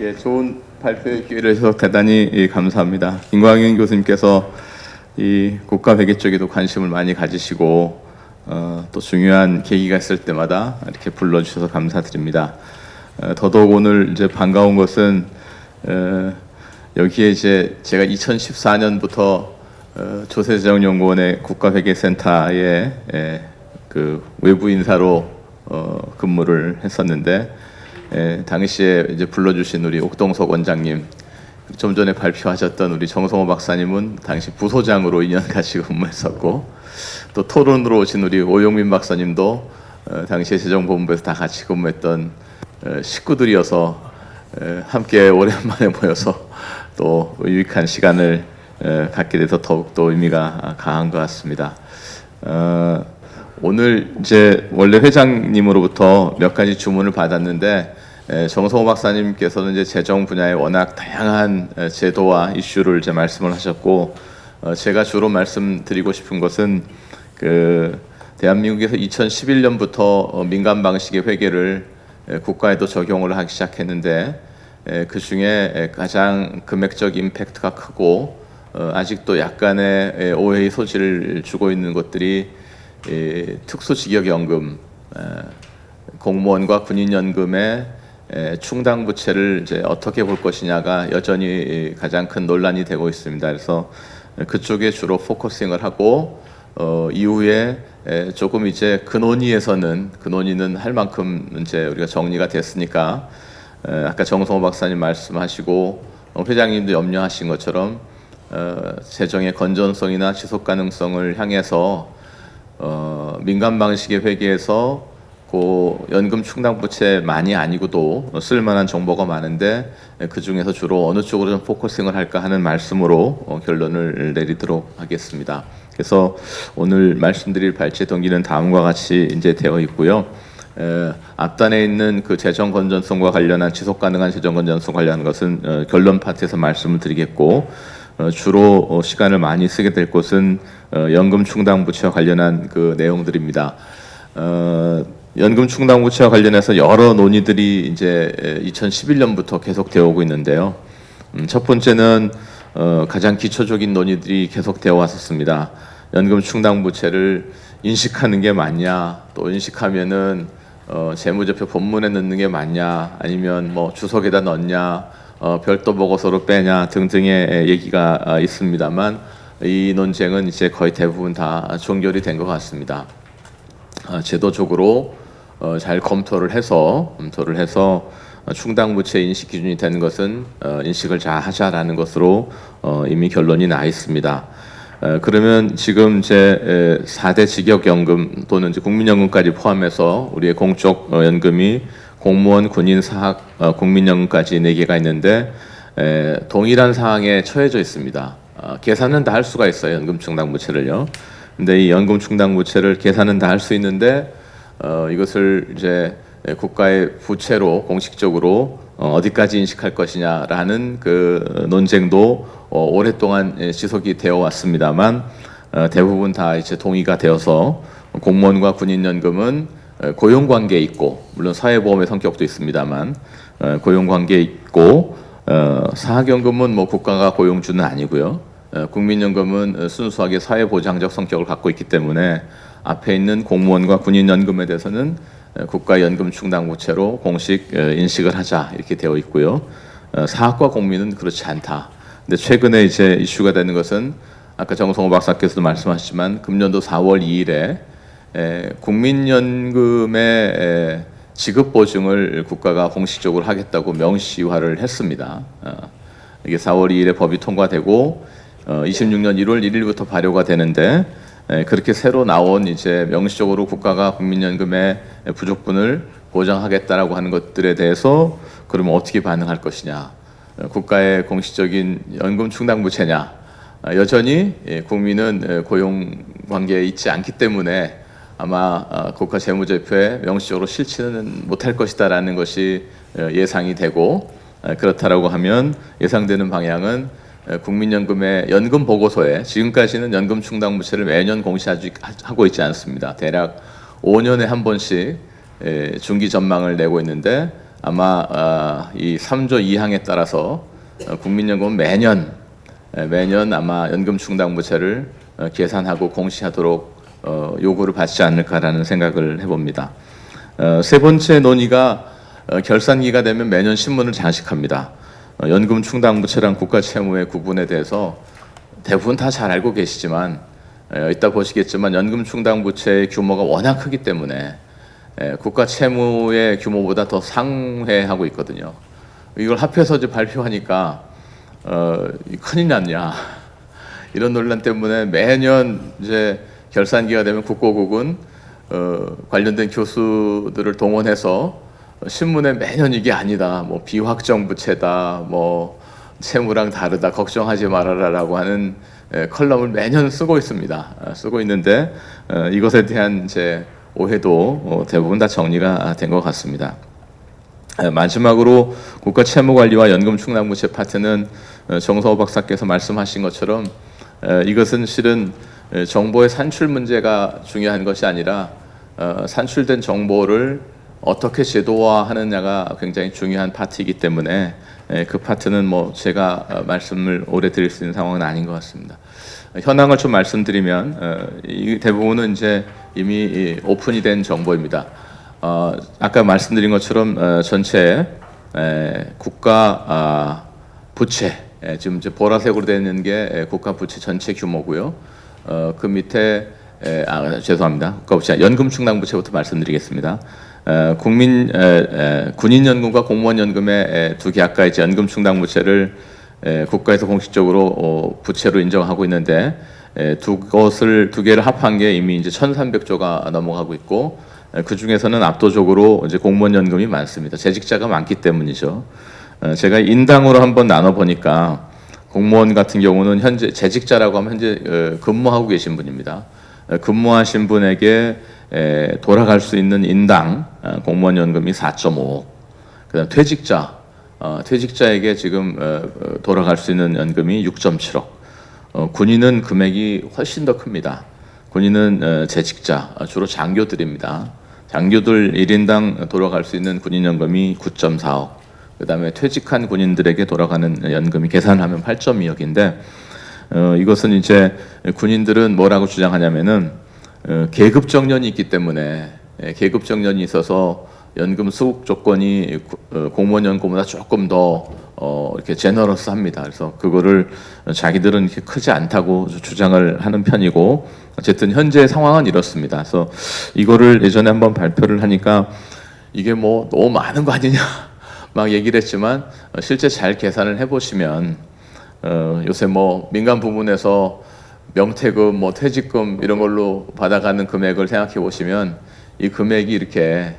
예, 좋은 발표의 기회를 주셔서 대단히 감사합니다. 김광현 교수님께서 이 국가 회계 쪽에도 관심을 많이 가지시고 또 중요한 계기가 있을 때마다 이렇게 불러주셔서 감사드립니다. 더더욱 오늘 이제 반가운 것은 여기에 이제 제가 2014년부터 조세재정연구원의 국가회계센터에 그 외부 인사로 근무를 했었는데 당시에 이제 불러주신 우리 옥동석 원장님, 좀 전에 발표하셨던 우리 정성호 박사님은 당시 부소장으로 2년 같이 근무했었고, 또 토론으로 오신 우리 오용민 박사님도 당시에 재정본부에서 다 같이 근무했던 식구들이어서 함께 오랜만에 모여서 또 유익한 시간을 갖게 돼서 더욱더 의미가 강한 것 같습니다. 오늘 이제 원래 회장님으로부터 몇 가지 주문을 받았는데 정성호 박사님께서는 이제 재정 분야에 워낙 다양한 제도와 이슈를 이제 말씀을 하셨고, 제가 주로 말씀드리고 싶은 것은 그 대한민국에서 2011년부터 민간 방식의 회계를 국가에도 적용을 하기 시작했는데 그 중에 가장 금액적 임팩트가 크고 아직도 약간의 오해의 소지를 주고 있는 것들이 특수직역연금, 공무원과 군인연금의 충당 부채를 이제 어떻게 볼 것이냐가 여전히 가장 큰 논란이 되고 있습니다. 그래서 그쪽에 주로 포커싱을 하고 이후에 조금 이제 근원위는 할 만큼 이제 우리가 정리가 됐으니까 아까 정성호 박사님 말씀하시고 회장님도 염려하신 것처럼 재정의 건전성이나 지속 가능성을 향해서 민간 방식의 회계에서 그 연금 충당 부채만이 아니고도 쓸만한 정보가 많은데 그 중에서 주로 어느 쪽으로 좀 포커싱을 할까 하는 말씀으로 결론을 내리도록 하겠습니다. 그래서 오늘 말씀드릴 발제 동기는 다음과 같이 이제 되어 있고요. 앞단에 있는 그 재정 건전성과 관련한 지속 가능한 재정 건전성 관련한 것은 결론 파트에서 말씀을 드리겠고, 주로 시간을 많이 쓰게 될 것은 연금 충당 부채와 관련한 그 내용들입니다. 연금 충당 부채와 관련해서 여러 논의들이 이제 2011년부터 계속되어 오고 있는데요. 첫 번째는 가장 기초적인 논의들이 계속되어 왔었습니다. 연금 충당 부채를 인식하는 게 맞냐, 또 인식하면은 재무제표 본문에 넣는 게 맞냐, 아니면 뭐 주석에다 넣냐, 별도 보고서로 빼냐 등등의 얘기가 있습니다만, 이 논쟁은 이제 거의 대부분 다 종결이 된 것 같습니다. 제도적으로 잘 검토를 해서 충당 부채 인식 기준이 되는 것은 인식을 잘 하자라는 것으로 이미 결론이 나 있습니다. 그러면 지금 이제 4대 직역연금 또는 이제 국민연금까지 포함해서 우리의 공적 연금이 공무원, 군인, 사학, 국민연금까지 4개가 있는데 동일한 상황에 처해져 있습니다. 계산은 다 할 수가 있어요, 연금 충당 부채를요. 근데 이 연금 충당 부채를 계산은 다 할 수 있는데 이것을 이제 국가의 부채로 공식적으로 어디까지 인식할 것이냐라는 그 논쟁도 오랫동안 지속이 되어 왔습니다만, 대부분 다 이제 동의가 되어서 공무원과 군인연금은 고용관계에 있고, 물론 사회보험의 성격도 있습니다만 고용관계에 있고, 사학연금은 뭐 국가가 고용주는 아니고요. 국민연금은 순수하게 사회보장적 성격을 갖고 있기 때문에 앞에 있는 공무원과 군인연금에 대해서는 국가 연금 충당 부채로 공식 인식을 하자 이렇게 되어 있고요. 사학과 공민은 그렇지 않다. 근데 최근에 이제 이슈가 되는 것은 아까 정성호 박사께서도 말씀하셨지만 금년도 4월 2일에 국민연금의 지급 보증을 국가가 공식적으로 하겠다고 명시화를 했습니다. 이게 4월 2일에 법이 통과되고 26년 1월 1일부터 발효가 되는데, 그렇게 새로 나온 이제 명시적으로 국가가 국민연금의 부족분을 보장하겠다라고 하는 것들에 대해서 그러면 어떻게 반응할 것이냐, 국가의 공식적인 연금 충당 부채냐, 여전히 국민은 고용 관계에 있지 않기 때문에 아마 국가 재무제표에 명시적으로 실치는 못할 것이다라는 것이 예상이 되고, 그렇다라고 하면 예상되는 방향은 국민연금의 연금 보고서에 지금까지는 연금 충당 부채를 매년 공시하고 있지 않습니다. 대략 5년에 한 번씩 중기 전망을 내고 있는데 아마 이 3조 2항에 따라서 국민연금은 매년 아마 연금 충당부채를 계산하고 공시하도록 요구를 받지 않을까라는 생각을 해봅니다. 세 번째 논의가 결산기가 되면 매년 신문을 장식합니다. 연금 충당부채랑 국가채무의 구분에 대해서 대부분 다 잘 알고 계시지만 이따 보시겠지만 연금 충당부채의 규모가 워낙 크기 때문에 국가채무의 규모보다 더 상회하고 있거든요. 이걸 합해서 이제 발표하니까 큰일 났냐 이런 논란 때문에 매년 이제 결산기가 되면 국고국은 관련된 교수들을 동원해서 신문에 매년 이게 아니다, 뭐 비확정 부채다, 뭐 채무랑 다르다, 걱정하지 말아라라고 하는 컬럼을 매년 쓰고 있습니다. 쓰고 있는데 이것에 대한 이제 오해도 대부분 다 정리가 된 것 같습니다. 마지막으로 국가채무관리와 연금충당부채 파트는 정서호 박사께서 말씀하신 것처럼 이것은 실은 정보의 산출 문제가 중요한 것이 아니라 산출된 정보를 어떻게 제도화하느냐가 굉장히 중요한 파트이기 때문에 그 파트는 뭐 제가 말씀을 오래 드릴 수 있는 상황은 아닌 것 같습니다. 현황을 좀 말씀드리면 이 대부분은 이제 이미 오픈이 된 정보입니다. 아까 말씀드린 것처럼 전체 국가 부채 지금 이제 보라색으로 되어 있는 게 국가 부채 전체 규모고요. 그 밑에 죄송합니다. 국가부채 연금충당부채부터 말씀드리겠습니다. 군인연금과 공무원연금의 두 개 아까 이제 연금충당부채를 국가에서 공식적으로 부채로 인정하고 있는데 두 개를 합한 게 이미 이제 1,300조가 넘어가고 있고 그 중에서는 압도적으로 이제 공무원연금이 많습니다. 재직자가 많기 때문이죠. 제가 인당으로 한번 나눠 보니까 공무원 같은 경우는 현재 재직자라고 하면 현재 근무하고 계신 분입니다. 근무하신 분에게 돌아갈 수 있는 인당 공무원 연금이 4.5억. 그다음 퇴직자에게 지금 돌아갈 수 있는 연금이 6.7억. 군인은 금액이 훨씬 더 큽니다. 군인은 재직자 주로 장교들입니다. 장교들 1인당 돌아갈 수 있는 군인 연금이 9.4억. 그다음에 퇴직한 군인들에게 돌아가는 연금이 계산하면 8.2억인데 이것은 이제 군인들은 뭐라고 주장하냐면은 계급 정년이 있기 때문에 계급 정년이 있어서 연금 수급 조건이 공무원 연금보다 조금 더 이렇게 제너러스합니다. 그래서 그거를 자기들은 이렇게 크지 않다고 주장을 하는 편이고 어쨌든 현재 상황은 이렇습니다. 그래서 이거를 예전에 한번 발표를 하니까 이게 뭐 너무 많은 거 아니냐 막 얘기를 했지만 실제 잘 계산을 해보시면 요새 뭐 민간 부문에서 명퇴금, 뭐 퇴직금 이런 걸로 받아가는 금액을 생각해 보시면 이 금액이 이렇게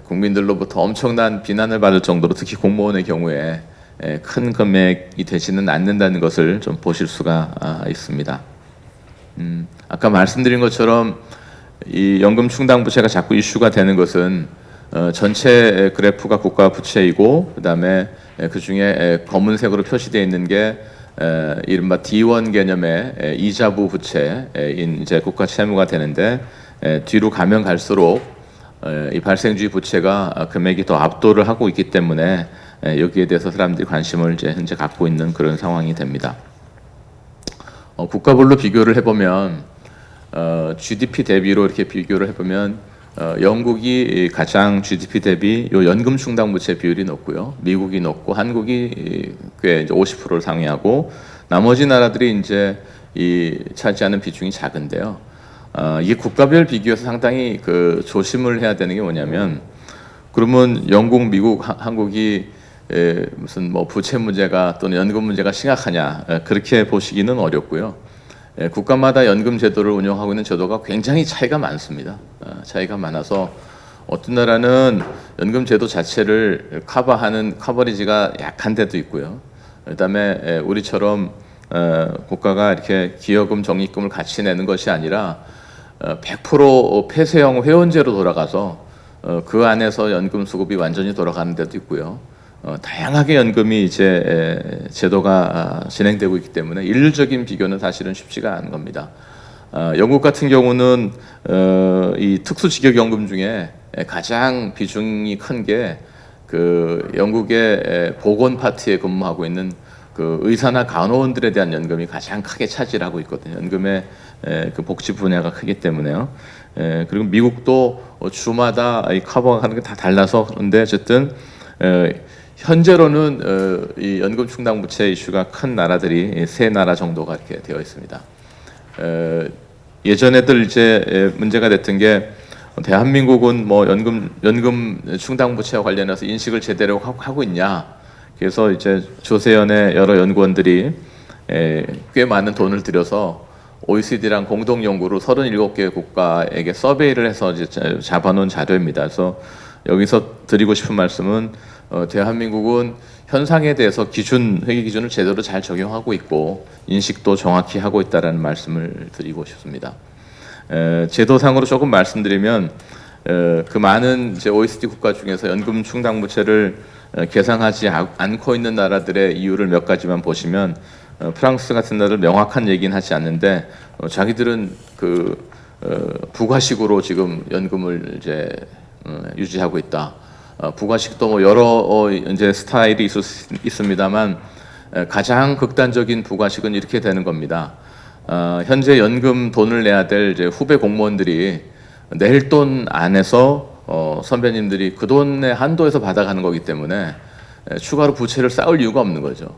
국민들로부터 엄청난 비난을 받을 정도로 특히 공무원의 경우에 큰 금액이 되지는 않는다는 것을 좀 보실 수가 있습니다. 아까 말씀드린 것처럼 이 연금 충당 부채가 자꾸 이슈가 되는 것은 전체 그래프가 국가 부채이고 그다음에 그 중에 검은색으로 표시되어 있는 게 이른바 D1 개념의 이자부 부채인 이제 국가 채무가 되는데 뒤로 가면 갈수록 이 발생주의 부채가 금액이 더 압도를 하고 있기 때문에 여기에 대해서 사람들이 관심을 이제 현재 갖고 있는 그런 상황이 됩니다. 국가별로 비교를 해보면 GDP 대비로 이렇게 비교를 해보면 영국이 가장 GDP 대비 요 연금 충당 부채 비율이 높고요. 미국이 높고 한국이 꽤 이제 50%를 상회하고 나머지 나라들이 이제 이 차지하는 비중이 작은데요. 이게 국가별 비교에서 상당히 그 조심을 해야 되는 게 뭐냐면 그러면 영국, 미국, 한국이 무슨 뭐 부채 문제가 또는 연금 문제가 심각하냐 그렇게 보시기는 어렵고요. 국가마다 연금 제도를 운영하고 있는 제도가 굉장히 차이가 많습니다. 차이가 많아서 어떤 나라는 연금 제도 자체를 커버하는 커버리지가 약한 데도 있고요. 그다음에 우리처럼 국가가 이렇게 기여금, 적립금을 같이 내는 것이 아니라 100% 폐쇄형 회원제로 돌아가서 그 안에서 연금 수급이 완전히 돌아가는 데도 있고요. 다양하게 연금이 이제 제도가 진행되고 있기 때문에 일률적인 비교는 사실은 쉽지가 않은 겁니다. 영국 같은 경우는 이 특수직역연금 중에 가장 비중이 큰 게 그 영국의 보건 파트에 근무하고 있는 그 의사나 간호원들에 대한 연금이 가장 크게 차지하고 있거든요. 연금의 그 복지 분야가 크기 때문에요. 그리고 미국도 주마다 이 커버하는 게 다 달라서 그런데 어쨌든 현재로는 이 연금 충당부채 이슈가 큰 나라들이 세 나라 정도가 이렇게 되어 있습니다. 예전에들 이제 문제가 됐던 게 대한민국은 뭐 연금 충당부채와 관련해서 인식을 제대로 하고 있냐? 그래서 이제 조세현의 여러 연구원들이 꽤 많은 돈을 들여서 OECD랑 공동 연구로 37개 국가에게 서베이를 해서 이제 잡아놓은 자료입니다. 그래서 여기서 드리고 싶은 말씀은 대한민국은 현상에 대해서 회계 기준을 제대로 잘 적용하고 있고 인식도 정확히 하고 있다라는 말씀을 드리고 싶습니다. 제도상으로 조금 말씀드리면 그 많은 이제 OECD 국가 중에서 연금 충당부채를 계상하지 않고 있는 나라들의 이유를 몇 가지만 보시면 프랑스 같은 나라들 명확한 얘기는 하지 않는데 자기들은 그 부가식으로 지금 연금을 이제 유지하고 있다. 부가식도 뭐 여러 이제 스타일이 있습니다만 가장 극단적인 부가식은 이렇게 되는 겁니다. 현재 연금 돈을 내야 될 이제 후배 공무원들이 낼 돈 안에서 선배님들이 그 돈의 한도에서 받아가는 거기 때문에 추가로 부채를 쌓을 이유가 없는 거죠.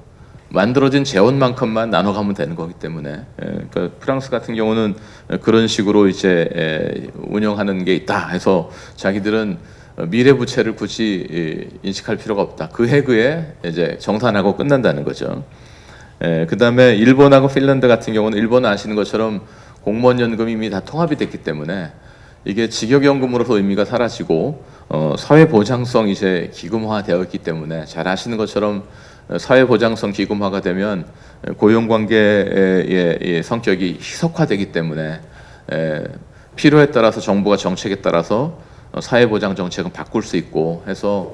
만들어진 재원만큼만 나눠가면 되는 거기 때문에 그러니까 프랑스 같은 경우는 그런 식으로 이제 운영하는 게 있다 해서 자기들은 미래 부채를 굳이 인식할 필요가 없다. 그 해그에 이제 정산하고 끝난다는 거죠. 그다음에 일본하고 핀란드 같은 경우는 일본은 아시는 것처럼 공무원 연금이 이미 다 통합이 됐기 때문에 이게 직역연금으로서 의미가 사라지고 사회보장성 이제 기금화되어 있기 때문에 잘 아시는 것처럼 사회보장성 기금화가 되면 고용관계의 성격이 희석화되기 때문에 필요에 따라서 정부가 정책에 따라서 사회보장 정책은 바꿀 수 있고 해서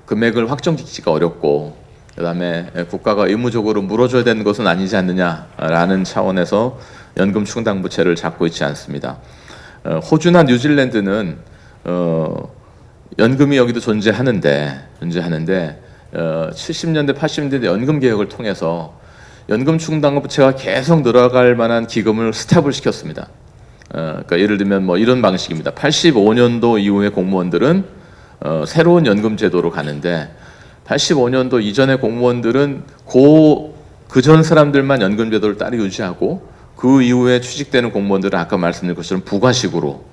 금액을 확정짓기가 어렵고 그다음에 국가가 의무적으로 물어줘야 되는 것은 아니지 않느냐라는 차원에서 연금 충당부채를 잡고 있지 않습니다. 호주나 뉴질랜드는 연금이 여기도 존재하는데 70년대 80년대 연금 개혁을 통해서 연금 충당부채가 계속 늘어갈 만한 기금을 스탑을 시켰습니다. 그러니까 예를 들면 뭐 이런 방식입니다. 85년도 이후에 공무원들은 새로운 연금 제도로 가는데 85년도 이전의 공무원들은 그전 사람들만 연금 제도를 따로 유지하고 그 이후에 취직되는 공무원들은 아까 말씀드린 것처럼 부가식으로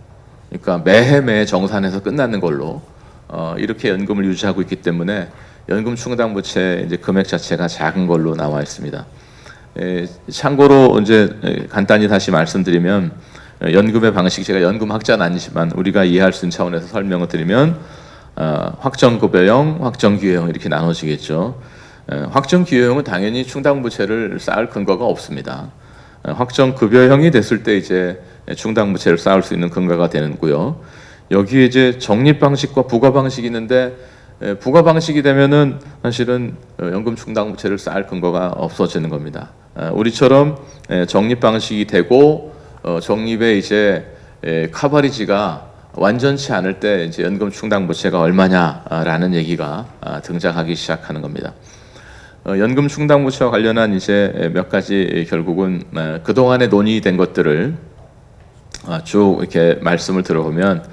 그러니까 매해 정산해서 끝나는 걸로 이렇게 연금을 유지하고 있기 때문에 연금 충당부채 이제 금액 자체가 작은 걸로 나와 있습니다. 참고로 이제 간단히 다시 말씀드리면 연금의 방식 제가 연금학자는 아니지만 우리가 이해할 수 있는 차원에서 설명을 드리면 확정급여형, 확정기여형 이렇게 나눠지겠죠. 확정기여형은 당연히 충당부채를 쌓을 근거가 없습니다. 확정급여형이 됐을 때 이제 충당부채를 쌓을 수 있는 근거가 되는고요. 여기에 이제 적립방식과 부가방식이 있는데 부가방식이 되면은 사실은 연금 충당부채를 쌓을 근거가 없어지는 겁니다. 우리처럼 적립방식이 되고 적립의 이제 커버리지가 완전치 않을 때 이제 연금 충당부채가 얼마냐라는 얘기가 등장하기 시작하는 겁니다. 연금 충당부채와 관련한 이제 몇 가지 결국은 그동안에 논의된 것들을 쭉 이렇게 말씀을 들어보면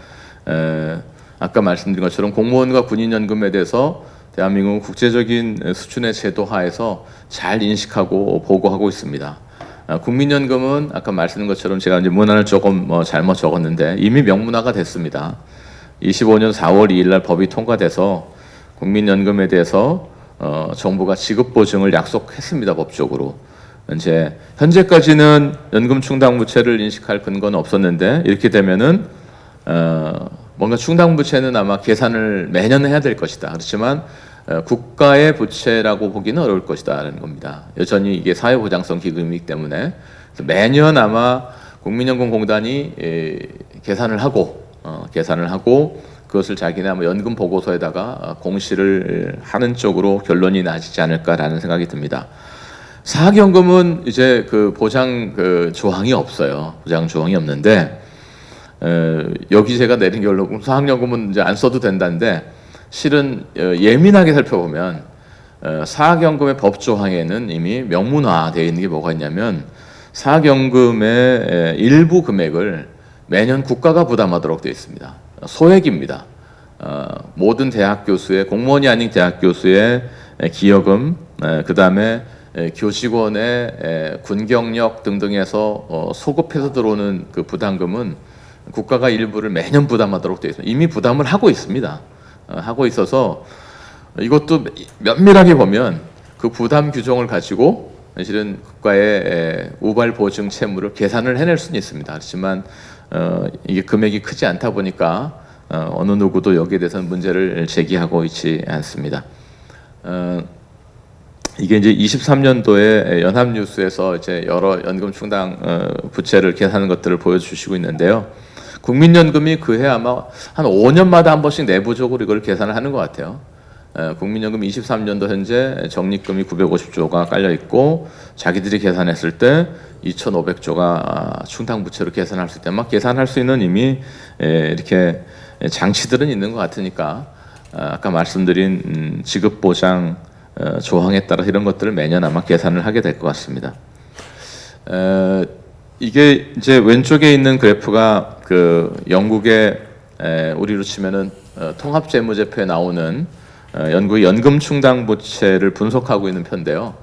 아까 말씀드린 것처럼 공무원과 군인연금에 대해서 대한민국은 국제적인 수준의 제도 하에서 잘 인식하고 보고하고 있습니다. 국민연금은 아까 말씀드린 것처럼 제가 이제 문안을 조금 잘못 적었는데 이미 명문화가 됐습니다. 25년 4월 2일 날 법이 통과돼서 국민연금에 대해서 정부가 지급 보증을 약속했습니다. 법적으로. 이제 현재까지는 연금 충당부채를 인식할 근거는 없었는데 이렇게 되면은 뭔가 충당부채는 아마 계산을 매년 해야 될 것이다. 그렇지만 국가의 부채라고 보기는 어려울 것이다라는 겁니다. 여전히 이게 사회보장성 기금이기 때문에 매년 아마 국민연금공단이 계산을 하고 그것을 자기네 아마 연금 보고서에다가 공시를 하는 쪽으로 결론이 나지지 않을까라는 생각이 듭니다. 사학연금은 이제 그 보장 조항이 없어요. 보장 조항이 없는데 여기 제가 내린 결론은 사학연금은 이제 안 써도 된다는데 실은 예민하게 살펴보면 사학연금의 법조항에는 이미 명문화되어 있는 게 뭐가 있냐면 사학연금의 일부 금액을 매년 국가가 부담하도록 되어 있습니다. 소액입니다. 모든 대학 교수의 공무원이 아닌 대학 교수의 기여금, 그 다음에 교직원의 군경력 등등에서 소급해서 들어오는 그 부담금은 국가가 일부를 매년 부담하도록 되어 있습니다. 이미 부담을 하고 있습니다. 하고 있어서 이것도 면밀하게 보면 그 부담 규정을 가지고 사실은 국가의 우발 보증 채무를 계산을 해낼 수는 있습니다. 그렇지만 이게 금액이 크지 않다 보니까 어느 누구도 여기에 대해서는 문제를 제기하고 있지 않습니다. 이게 이제 23년도에 연합뉴스에서 이제 여러 연금 충당 부채를 계산하는 것들을 보여주시고 있는데요. 국민연금이 그해 아마 한 5년마다 한 번씩 내부적으로 이걸 계산을 하는 것 같아요. 국민연금 23년도 현재 적립금이 950조가 깔려 있고 자기들이 계산했을 때 2,500조가 충당 부채로 계산할 수 있다. 막 계산할 수 있는 이미 이렇게 장치들은 있는 것 같으니까 아까 말씀드린 지급 보장 조항에 따라 이런 것들을 매년 아마 계산을 하게 될 것 같습니다. 이게 이제 왼쪽에 있는 그래프가 그 영국의 우리로 치면은 통합재무제표에 나오는 영국의 연금 충당 부채를 분석하고 있는 편인데요.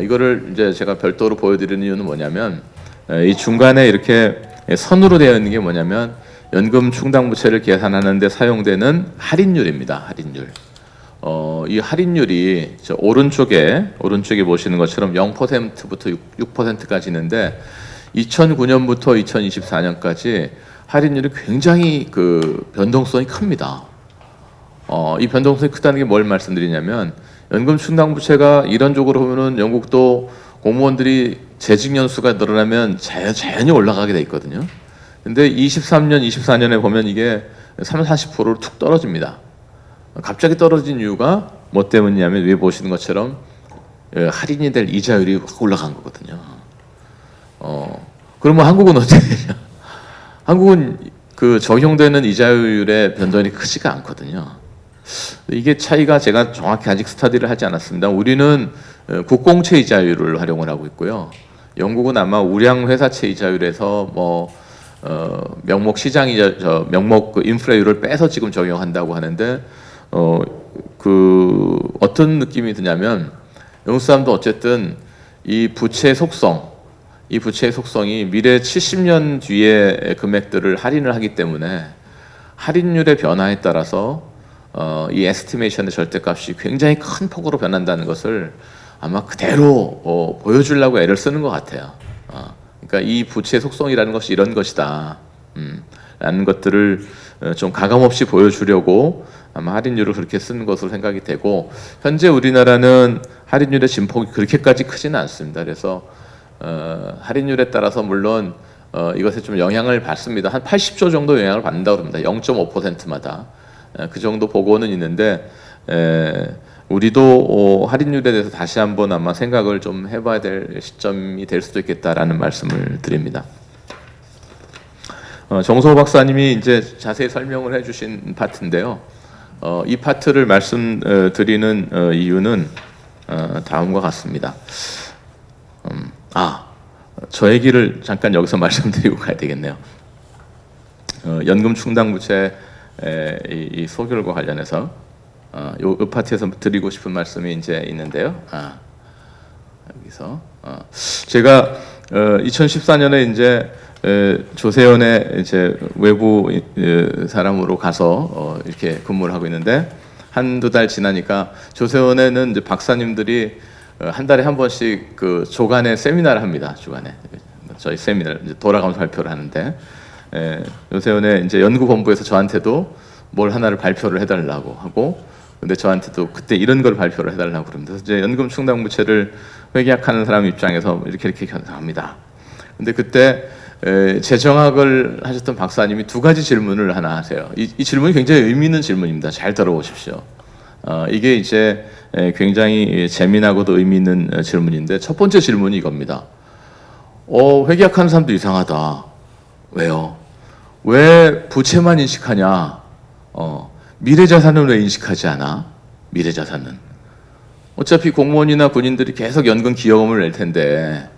이거를 이제 제가 별도로 보여드리는 이유는 뭐냐면 이 중간에 이렇게 선으로 되어 있는 게 뭐냐면 연금 충당 부채를 계산하는 데 사용되는 할인율입니다. 할인율. 이 할인율이 저 오른쪽에 보시는 것처럼 0%부터 6%까지 있는데 2009년부터 2024년까지 할인율이 굉장히 그 변동성이 큽니다. 이 변동성이 크다는 게 뭘 말씀드리냐면 연금 충당 부채가 이론적으로 보면은 영국도 공무원들이 재직 연수가 늘어나면 자연히 올라가게 돼 있거든요. 근데 23년, 24년에 보면 이게 30-40%로 툭 떨어집니다. 갑자기 떨어진 이유가 뭐 때문이냐면 위에 보시는 것처럼 할인이 될 이자율이 확 올라간 거거든요. 그러면 한국은 어떻게 되냐? 한국은 그 적용되는 이자율의 변동이 크지가 않거든요. 이게 차이가 제가 정확히 아직 스터디를 하지 않았습니다. 우리는 국공채 이자율을 활용을 하고 있고요. 영국은 아마 우량 회사채 이자율에서 뭐 명목 시장 이자, 명목 그 인플레율을 빼서 지금 적용한다고 하는데 그 어떤 느낌이 드냐면 영국 사람도 어쨌든 이 부채의 속성이 미래 70년 뒤의 금액들을 할인을 하기 때문에 할인율의 변화에 따라서 이 에스티메이션의 절대값이 굉장히 큰 폭으로 변한다는 것을 아마 그대로 보여주려고 애를 쓰는 것 같아요. 그러니까 이 부채의 속성이라는 것이 이런 것이다. 라는 것들을 좀 가감없이 보여주려고 아마 할인율을 그렇게 쓰는 것으로 생각이 되고 현재 우리나라는 할인율의 진폭이 그렇게까지 크지는 않습니다. 그래서 할인율에 따라서 물론 이것에 좀 영향을 받습니다. 한 80조 정도 영향을 받는다고 합니다. 0.5%마다 그 정도 보고는 있는데 우리도 할인율에 대해서 다시 한번 아마 생각을 좀 해봐야 될 시점이 될 수도 있겠다라는 말씀을 드립니다. 정성호 박사님이 이제 자세히 설명을 해주신 파트인데요. 이 파트를 말씀드리는 이유는 다음과 같습니다. 저 얘기를 잠깐 여기서 말씀드리고 가야 되겠네요. 연금 충당 부채 이 소결과 관련해서 요 파트에서 드리고 싶은 말씀이 이제 있는데요. 여기서 제가 2014년에 이제 조세원의 이제 외부 사람으로 가서 이렇게 근무를 하고 있는데 한두 달 지나니까 조세원에는 이제 박사님들이 한 달에 한 번씩 그 조간의 세미나를 합니다. 주간에 저희 세미나 이제 돌아가면서 발표를 하는데 조세원의 이제 연구본부에서 저한테도 뭘 하나를 발표를 해달라고 하고 근데 저한테도 그때 이런 걸 발표를 해달라고 그럽니다. 그래서 이제 연금 충당 부채를 회계학하는 사람 입장에서 이렇게 합니다. 근데 그때 재정학을 하셨던 박사님이 두 가지 질문을 하나 하세요. 이 질문이 굉장히 의미 있는 질문입니다. 잘 들어보십시오. 이게 이제 굉장히 재미나고도 의미 있는 질문인데 첫 번째 질문이 이겁니다. 회계학하는 사람도 이상하다. 왜요? 왜 부채만 인식하냐? 미래 자산은 왜 인식하지 않아? 미래 자산은 어차피 공무원이나 군인들이 계속 연금 기여금을 낼 텐데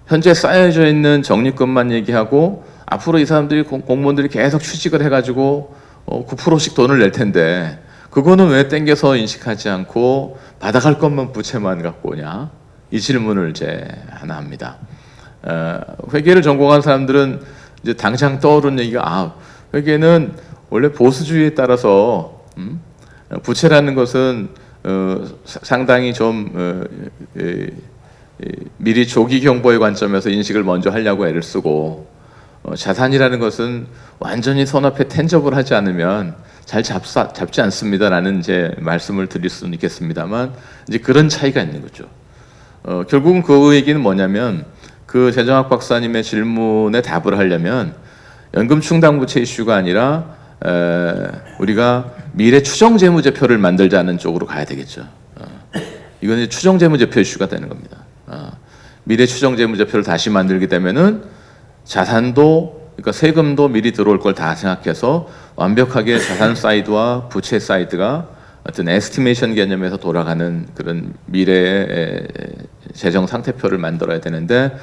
현재 쌓여져 있는 적립금만 얘기하고 앞으로 이 사람들이 공무원들이 계속 취직을 해가지고 9%씩 돈을 낼 텐데 그거는 왜 땡겨서 인식하지 않고 받아갈 것만 부채만 갖고 오냐? 이 질문을 이제 하나 합니다. 회계를 전공한 사람들은 이제 당장 떠오르는 얘기가 회계는 원래 보수주의에 따라서 부채라는 것은 상당히 좀 미리 조기 경보의 관점에서 인식을 먼저 하려고 애를 쓰고 자산이라는 것은 완전히 손앞에 텐저블 하지 않으면 잘 잡지 않습니다라는 이제 말씀을 드릴 수는 있겠습니다만 이제 그런 차이가 있는 거죠. 결국은 그 얘기는 뭐냐면 그 재정학 박사님의 질문에 답을 하려면 연금 충당 부채 이슈가 아니라 우리가 미래 추정 재무제표를 만들자는 쪽으로 가야 되겠죠. 이건 이제 추정 재무제표 이슈가 되는 겁니다. 미래 추정 재무제표를 다시 만들게 되면은 자산도 그러니까 세금도 미리 들어올 걸 다 생각해서 완벽하게 자산 사이드와 부채 사이드가 어떤 에스티메이션 개념에서 돌아가는 그런 미래의 재정 상태표를 만들어야 되는데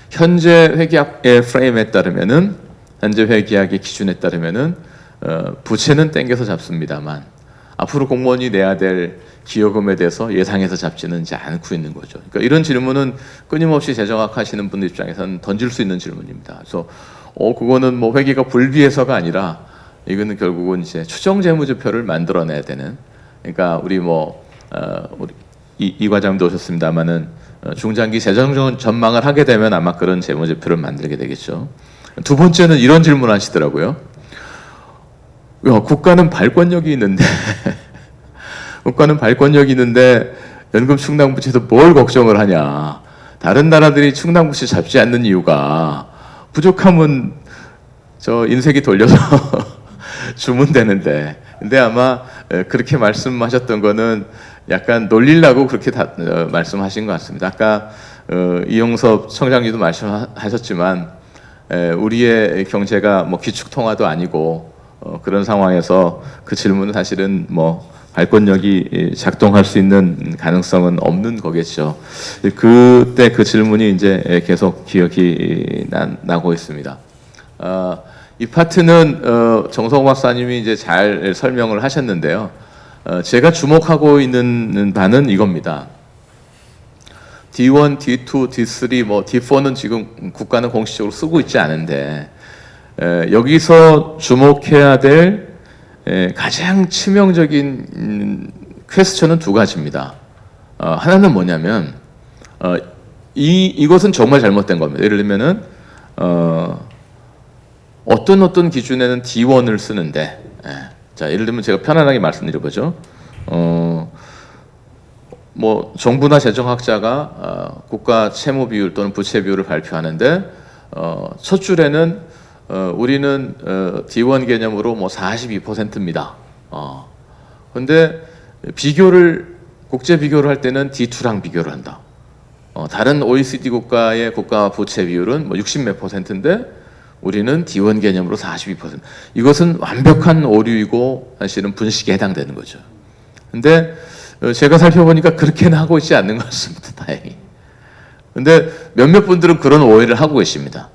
현재 회계학의 프레임에 따르면은 현재 회계학의 기준에 따르면은 부채는 땡겨서 잡습니다만 앞으로 공무원이 내야 될 기여금에 대해서 예상해서 잡지는 이제 않고 있는 거죠. 그러니까 이런 질문은 끊임없이 재정학 하시는 분들 입장에서는 던질 수 있는 질문입니다. 그래서 그거는 뭐 회계가 불비해서가 아니라 이거는 결국은 이제 추정 재무제표를 만들어내야 되는. 그러니까 우리 우리 이 과장님도 오셨습니다만은 중장기 재정 전망을 하게 되면 아마 그런 재무제표를 만들게 되겠죠. 두 번째는 이런 질문 하시더라고요. 국가는 발권력이 있는데 국가는 발권력이 있는데 연금 충당 부채도 뭘 걱정을 하냐. 다른 나라들이 충당 부채 잡지 않는 이유가 부족하면 저 인쇄기 돌려서 주면 되는데. 근데 아마 그렇게 말씀하셨던 거는 약간 놀리려고 그렇게 말씀하신 것 같습니다. 아까 이용섭 청장님도 말씀하셨지만 우리의 경제가 뭐 기축통화도 아니고 그런 상황에서 그 질문은 사실은 뭐 발권력이 작동할 수 있는 가능성은 없는 거겠죠. 그때 그 질문이 이제 계속 기억이 나고 있습니다. 이 파트는 정성호 박사님이 이제 잘 설명을 하셨는데요. 제가 주목하고 있는 바는 이겁니다. D1, D2, D3, 뭐 D4는 지금 국가는 공식적으로 쓰고 있지 않은데 여기서 주목해야 될 가장 치명적인 퀘스천은 두 가지입니다. 하나는 뭐냐면 이것은 정말 잘못된 겁니다. 예를 들면은 어떤 기준에는 D1을 쓰는데 자 예를 들면 제가 편안하게 말씀드려보죠. 뭐 정부나 재정학자가 국가 채무 비율 또는 부채 비율을 발표하는데 첫 줄에는 우리는 D1 개념으로 뭐 42%입니다. 근데 국제 비교를 할 때는 D2랑 비교를 한다. 다른 OECD 국가의 국가 부채 비율은 뭐 60몇 %인데 우리는 D1 개념으로 42%. 이것은 완벽한 오류이고 사실은 분식에 해당되는 거죠. 근데 제가 살펴보니까 그렇게는 하고 있지 않는 것 같습니다. 다행히. 근데 몇몇 분들은 그런 오해를 하고 계십니다.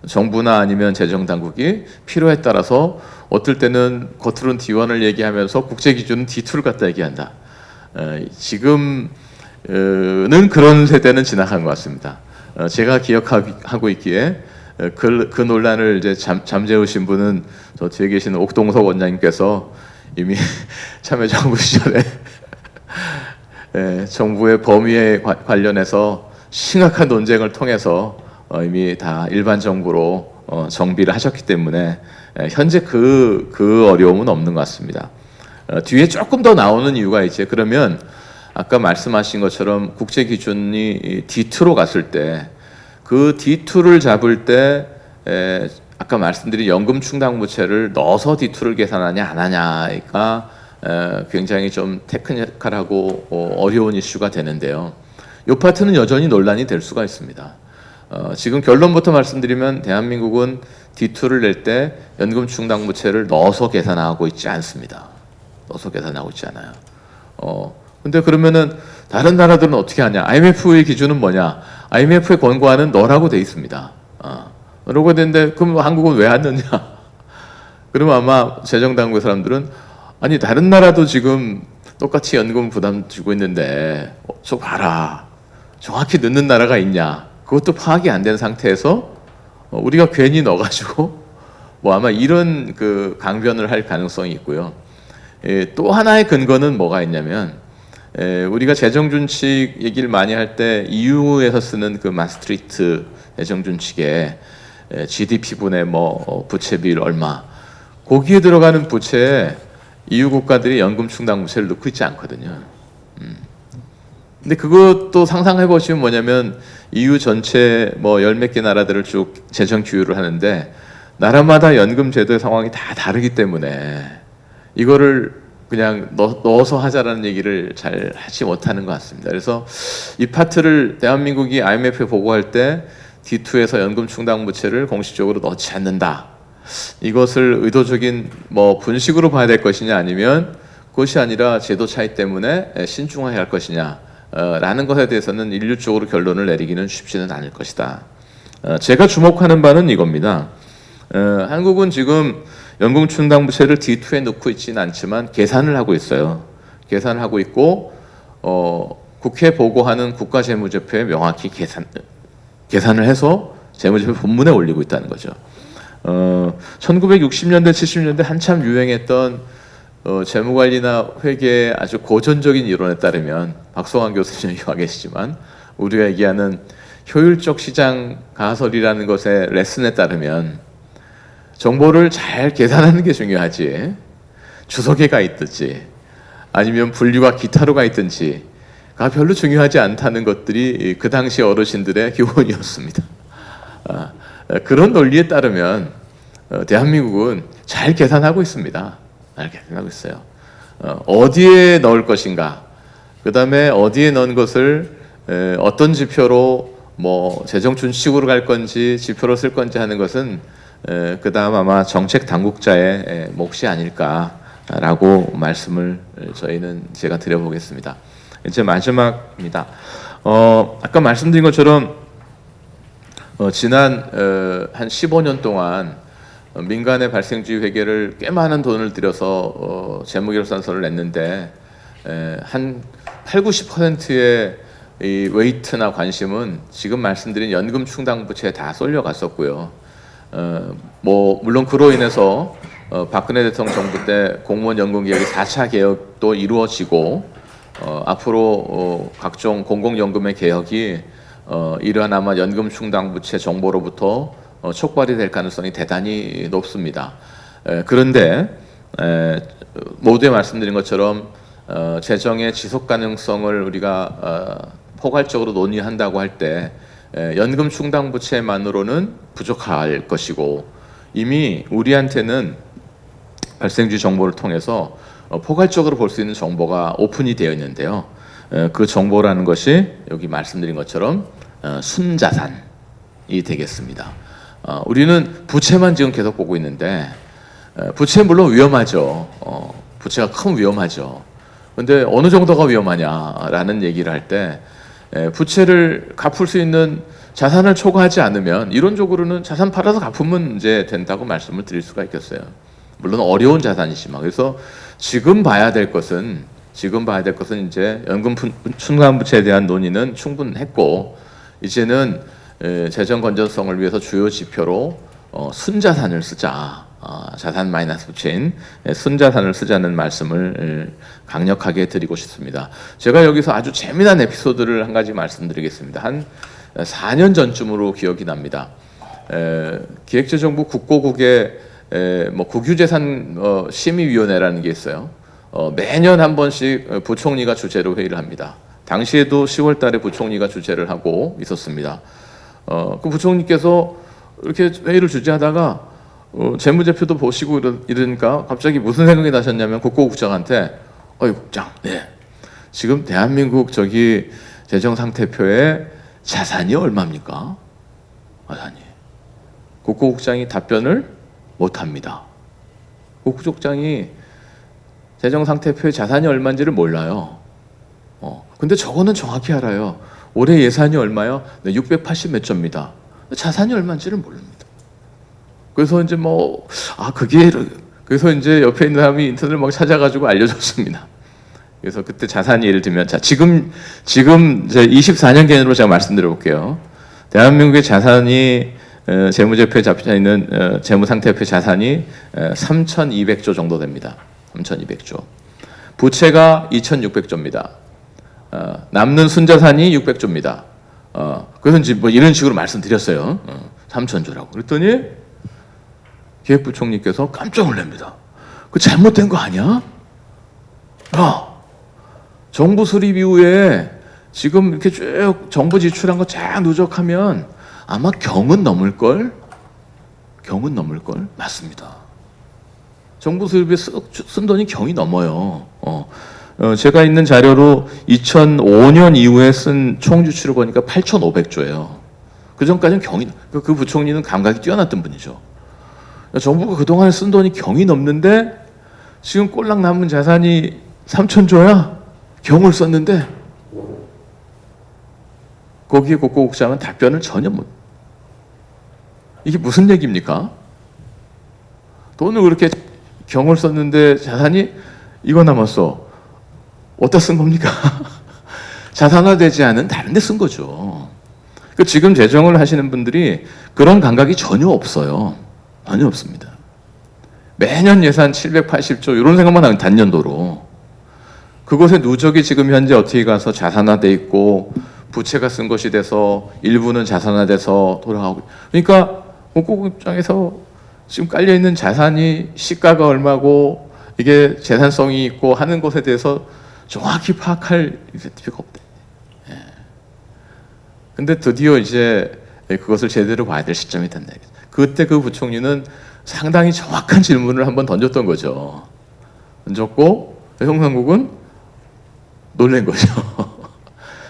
정부나 아니면 재정당국이 필요에 따라서 어떨 때는 겉으로는 D1을 얘기하면서 국제기준은 D2를 갖다 얘기한다. 지금은 그런 세대는 지나간 것 같습니다. 제가 기억하고 있기에 그 논란을 이제 잠재우신 분은 저 뒤에 계시는 옥동석 원장님께서 이미 참여정부 시절에 정부의 범위에 관련해서 심각한 논쟁을 통해서 이미 다 일반 정부로 정비를 하셨기 때문에 현재 그 어려움은 없는 것 같습니다. 뒤에 조금 더 나오는 이유가 있죠. 그러면 아까 말씀하신 것처럼 국제 기준이 D2로 갔을 때 그 D2를 잡을 때 아까 말씀드린 연금 충당 부채를 넣어서 D2를 계산하냐 안 하냐가 굉장히 좀 테크니컬하고 어려운 이슈가 되는데요. 이 파트는 여전히 논란이 될 수가 있습니다. 지금 결론부터 말씀드리면 대한민국은 D2를 낼 때 연금 충당부채를 넣어서 계산하고 있지 않습니다. 넣어서 계산하고 있지 않아요. 근데 그러면은 다른 나라들은 어떻게 하냐? IMF의 기준은 뭐냐? IMF의 권고안은 넣으라고 돼 있습니다. 넣으라고 되는데 그럼 한국은 왜 안 넣냐? 그러면 아마 재정당국 사람들은 아니 다른 나라도 지금 똑같이 연금 부담 주고 있는데 저 봐라. 정확히 넣는 나라가 있냐? 그것도 파악이 안 된 상태에서 우리가 괜히 넣어가지고 뭐 아마 이런 그 강변을 할 가능성이 있고요. 또 하나의 근거는 뭐가 있냐면 우리가 재정준칙 얘기를 많이 할 때 EU에서 쓰는 그 마스트리트 재정준칙에 GDP분의 뭐 부채 비율 얼마 거기에 들어가는 부채에 EU 국가들이 연금 충당 부채를 넣고 있지 않거든요. 근데 그것도 상상해 보시면 뭐냐면 EU 전체 뭐 열 몇 개 나라들을 쭉 재정 규율을 하는데 나라마다 연금 제도의 상황이 다 다르기 때문에 이거를 그냥 넣어서 하자라는 얘기를 잘 하지 못하는 것 같습니다. 그래서 이 파트를 대한민국이 IMF에 보고할 때 D2에서 연금 충당 부채를 공식적으로 넣지 않는다. 이것을 의도적인 뭐 분식으로 봐야 될 것이냐 아니면 그것이 아니라 제도 차이 때문에 신중화해야 할 것이냐 라는 것에 대해서는 일률적으로 결론을 내리기는 쉽지는 않을 것이다. 제가 주목하는 바는 이겁니다. 한국은 지금 연금 충당 부채를 D2에 넣고 있지는 않지만 계산을 하고 있어요. 계산을 하고 있고 국회 보고하는 국가재무제표에 명확히 계산을 해서 재무제표 본문에 올리고 있다는 거죠. 1960년대, 70년대 한참 유행했던 재무관리나 회계의 아주 고전적인 이론에 따르면 박성환 교수님이 와 계시지만 우리가 얘기하는 효율적 시장 가설이라는 것의 레슨에 따르면 정보를 잘 계산하는 게 중요하지 주석에가 있든지 아니면 분류가 기타로가 있든지가 별로 중요하지 않다는 것들이 그 당시 어르신들의 교훈이었습니다. 그런 논리에 따르면 대한민국은 잘 계산하고 있습니다. 잘 계산하고 있어요. 어디에 넣을 것인가, 그 다음에 어디에 넣은 것을 어떤 지표로 뭐 재정 준칙으로 갈 건지 지표로 쓸 건지 하는 것은 그 다음 아마 정책 당국자의 몫이 아닐까라고 말씀을 제가 드려보겠습니다. 이제 마지막입니다. 아까 말씀드린 것처럼 지난 한 15년 동안 민간의 발생주의 회계를 꽤 많은 돈을 들여서 재무결산서를 냈는데 한 8, 90%의 이 웨이트나 관심은 지금 말씀드린 연금 충당 부채에 다 쏠려갔었고요. 뭐 물론 그로 인해서 박근혜 대통령 정부 때 공무원 연금 개혁이 4차 개혁도 이루어지고 앞으로 각종 공공연금의 개혁이 이러한 아마 연금 충당 부채 정보로부터 촉발이 될 가능성이 대단히 높습니다. 그런데 모두에 말씀드린 것처럼 재정의 지속 가능성을 우리가 포괄적으로 논의한다고 할 때 연금 충당 부채만으로는 부족할 것이고 이미 우리한테는 발생주의 정보를 통해서 포괄적으로 볼 수 있는 정보가 오픈이 되어 있는데요. 그 정보라는 것이 여기 말씀드린 것처럼 순자산이 되겠습니다. 우리는 부채만 지금 계속 보고 있는데 부채 물론 위험하죠. 부채가 큰 위험하죠. 근데 어느 정도가 위험하냐라는 얘기를 할 때 부채를 갚을 수 있는 자산을 초과하지 않으면 이론적으로는 자산 팔아서 갚으면 이제 된다고 말씀을 드릴 수가 있겠어요. 물론 어려운 자산이지만 그래서 지금 봐야 될 것은 이제 연금 충당 부채에 대한 논의는 충분했고 이제는 재정 건전성을 위해서 주요 지표로 순자산을 쓰자. 자산 마이너스 부채인 순자산을 쓰자는 말씀을 강력하게 드리고 싶습니다. 제가 여기서 아주 재미난 에피소드를 한 가지 말씀드리겠습니다. 한 4년 전쯤으로 기억이 납니다. 기획재정부 국고국에 뭐 국유재산 심의위원회라는 게 있어요. 매년 한 번씩 부총리가 주재로 회의를 합니다. 당시에도 10월 달에 부총리가 주재를 하고 있었습니다. 그 부총리께서 이렇게 회의를 주재하다가 재무제표도 보시고 이러니까 갑자기 무슨 생각이 나셨냐면 국고국장한테 국장, 지금 대한민국 저기 재정상태표에 자산이 얼마입니까? 아니, 국고국장이 답변을 못합니다. 국고국장이 재정상태표의 자산이 얼마인지를 몰라요. 근데 저거는 정확히 알아요. 올해 예산이 얼마요? 네, 680 몇 조입니다. 자산이 얼마인지를 모릅니다. 그래서 이제 그래서 이제 옆에 있는 사람이 인터넷을 막 찾아가지고 알려줬습니다. 그래서 그때 자산이 예를 들면, 자, 지금 이제 24년 기준으로 제가 말씀드려 볼게요. 대한민국의 자산이 재무제표에 잡혀 있는 재무상태표 자산이 3,200조 정도 됩니다. 3,200조. 부채가 2,600조입니다. 남는 순자산이 600조입니다. 그래서 이제 뭐 이런 식으로 말씀드렸어요. 3,000조라고. 그랬더니 기획부총리께서 깜짝 놀랍니다. 그 잘못된 거 아니야? 정부 수립 이후에 지금 이렇게 쭉 정부 지출한 거 쫙 누적하면 아마 경은 넘을걸? 경은 넘을걸? 맞습니다. 정부 수립에 쓴 돈이 경이 넘어요. 제가 있는 자료로 2005년 이후에 쓴 총 지출을 보니까 8,500조예요. 그 전까지는 경이, 그 부총리는 감각이 뛰어났던 분이죠. 정부가 그동안에 쓴 돈이 경이 넘는데 지금 꼴랑 남은 자산이 3,000조야? 경을 썼는데 거기에 국고국장은 답변을 전혀 못. 이게 무슨 얘기입니까? 돈을 그렇게 경을 썼는데 자산이 이거 남았어. 어디다 쓴 겁니까? 자산화되지 않은 다른 데 쓴 거죠. 지금 재정을 하시는 분들이 그런 감각이 전혀 없어요. 전혀 없습니다. 매년 예산 780조 이런 생각만 하면 단년도로. 그것의 누적이 지금 현재 어떻게 가서 자산화돼 있고 부채가 쓴 것이 돼서 일부는 자산화돼서 돌아가고. 그러니까 국고 입장에서 지금 깔려 있는 자산이 시가가 얼마고 이게 재산성이 있고 하는 것에 대해서 정확히 파악할 필요가 없대. 근데 드디어 이제 그것을 제대로 봐야 될 시점이 됐네. 그때 그 부총리는 상당히 정확한 질문을 한번 던졌던 거죠. 던졌고 형상국은 놀란 거죠.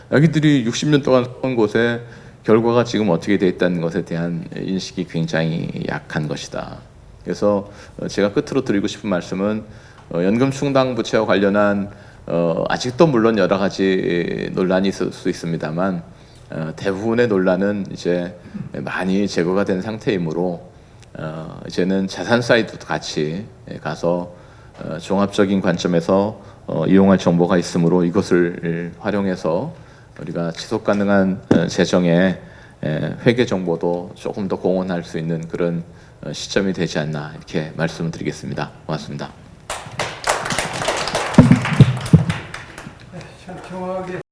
자기들이 60년 동안 한 곳에 결과가 지금 어떻게 돼 있다는 것에 대한 인식이 굉장히 약한 것이다. 그래서 제가 끝으로 드리고 싶은 말씀은 연금 충당 부채와 관련한 아직도 물론 여러 가지 논란이 있을 수 있습니다만 대부분의 논란은 이제 많이 제거가 된 상태이므로 이제는 자산 사이드도 같이 가서 종합적인 관점에서 이용할 정보가 있으므로 이것을 활용해서 우리가 지속 가능한 재정의 회계 정보도 조금 더 공헌할 수 있는 그런 시점이 되지 않나 이렇게 말씀을 드리겠습니다. 고맙습니다. 청와대